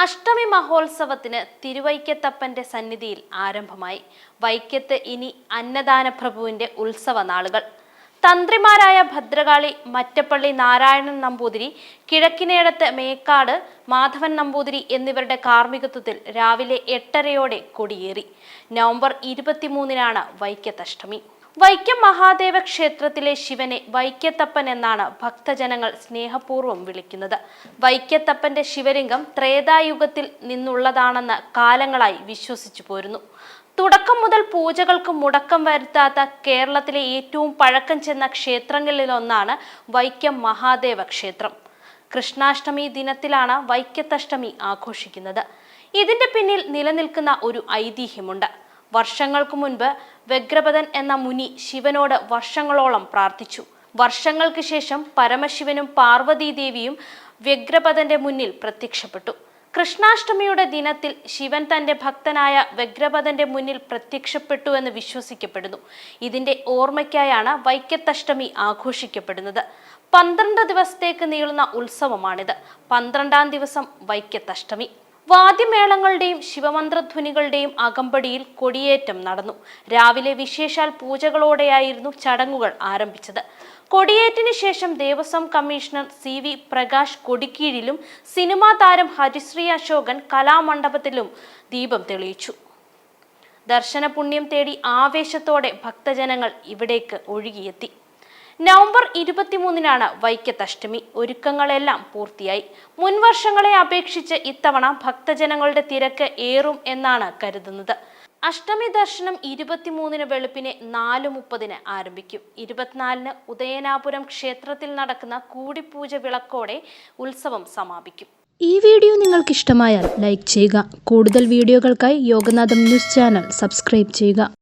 അഷ്ടമി മഹോത്സവത്തിന് തിരുവൈക്കത്തപ്പന്റെ സന്നിധിയിൽ ആരംഭമായി. വൈക്കത്ത് ഇനി അന്നദാന പ്രഭുവിന്റെ ഉത്സവ നാളുകൾ. തന്ത്രിമാരായ ഭദ്രകാളി മറ്റപ്പള്ളി നാരായണൻ നമ്പൂതിരി, കിഴക്കിനേടത്ത് മേക്കാട് മാധവൻ നമ്പൂതിരി എന്നിവരുടെ കാർമ്മികത്വത്തിൽ രാവിലെ 8:30 കൊടിയേറി. നവംബർ 23-നാണ് വൈക്കത്തഷ്ടമി. വൈക്കം മഹാദേവ ക്ഷേത്രത്തിലെ ശിവനെ വൈക്കത്തപ്പൻ എന്നാണ് ഭക്തജനങ്ങൾ സ്നേഹപൂർവ്വം വിളിക്കുന്നത്. വൈക്കത്തപ്പന്റെ ശിവലിംഗം ത്രേതായുഗത്തിൽ നിന്നുള്ളതാണെന്ന് കാലങ്ങളായി വിശ്വസിച്ചു പോരുന്നു. തുടക്കം മുതൽ പൂജകൾക്ക് മുടക്കം വരുത്താത്ത കേരളത്തിലെ ഏറ്റവും പഴക്കം ചെന്ന ക്ഷേത്രങ്ങളിലൊന്നാണ് വൈക്കം മഹാദേവ ക്ഷേത്രം. കൃഷ്ണാഷ്ടമി ദിനത്തിലാണ് വൈക്കത്തഷ്ടമി ആഘോഷിക്കുന്നത്. ഇതിന്റെ പിന്നിൽ നിലനിൽക്കുന്ന ഒരു ഐതിഹ്യമുണ്ട്. വർഷങ്ങൾക്ക് മുൻപ് വ്യഗ്രപദൻ എന്ന മുനി ശിവനോട് വർഷങ്ങളോളം പ്രാർത്ഥിച്ചു. വർഷങ്ങൾക്ക് ശേഷം പരമശിവനും പാർവതീദേവിയും വ്യഗ്രപദന്റെ മുന്നിൽ പ്രത്യക്ഷപ്പെട്ടു. കൃഷ്ണാഷ്ടമിയുടെ ദിനത്തിൽ ശിവൻ തന്റെ ഭക്തനായ വ്യഗ്രപദന്റെ മുന്നിൽ പ്രത്യക്ഷപ്പെട്ടു എന്ന് വിശ്വസിക്കപ്പെടുന്നു. ഇതിന്റെ ഓർമ്മയ്ക്കായാണ് വൈക്കത്തഷ്ടമി ആഘോഷിക്കപ്പെടുന്നത്. 12 ദിവസത്തേക്ക് നീളുന്ന ഉത്സവമാണിത്. 12-ാം ദിവസം വൈക്കത്തഷ്ടമി. വാദ്യമേളങ്ങളുടെയും ശിവമന്ത്രധ്വനികളുടെയും അകമ്പടിയിൽ കൊടിയേറ്റം നടന്നു. രാവിലെ വിശേഷാൽ പൂജകളോടെയായിരുന്നു ചടങ്ങുകൾ ആരംഭിച്ചത്. കൊടിയേറ്റിന് ശേഷം ദേവസ്വം കമ്മീഷണർ CV പ്രകാശ് കൊടിക്കീഴിലും സിനിമാ താരം ഹരിശ്രീ അശോകൻ കലാമണ്ഡപത്തിലും ദീപം തെളിയിച്ചു. ദർശനപുണ്യം തേടി ആവേശത്തോടെ ഭക്തജനങ്ങൾ ഇവിടേക്ക് ഒഴുകിയെത്തി. നവംബർ 23-നാണ് വൈക്കത്തഷ്ടമി. ഒരുക്കങ്ങളെല്ലാം പൂർത്തിയായി. മുൻവർഷങ്ങളെ അപേക്ഷിച്ച് ഇത്തവണ ഭക്തജനങ്ങളുടെ തിരക്ക് ഏറും എന്നാണ് കരുതുന്നത്. അഷ്ടമി ദർശനം 23-ന് വെളുപ്പിനെ 4:30-ന് ആരംഭിക്കും. 24-ന് ഉദയനാപുരം ക്ഷേത്രത്തിൽ നടക്കുന്ന കൂടിപ്പൂജ വിളക്കോടെ ഉത്സവം സമാപിക്കും. ഈ വീഡിയോ നിങ്ങൾക്ക് ഇഷ്ടമായാൽ ലൈക്ക് ചെയ്യുക. കൂടുതൽ വീഡിയോകൾക്കായി യോഗനാഥം ന്യൂസ് ചാനൽ സബ്സ്ക്രൈബ് ചെയ്യുക.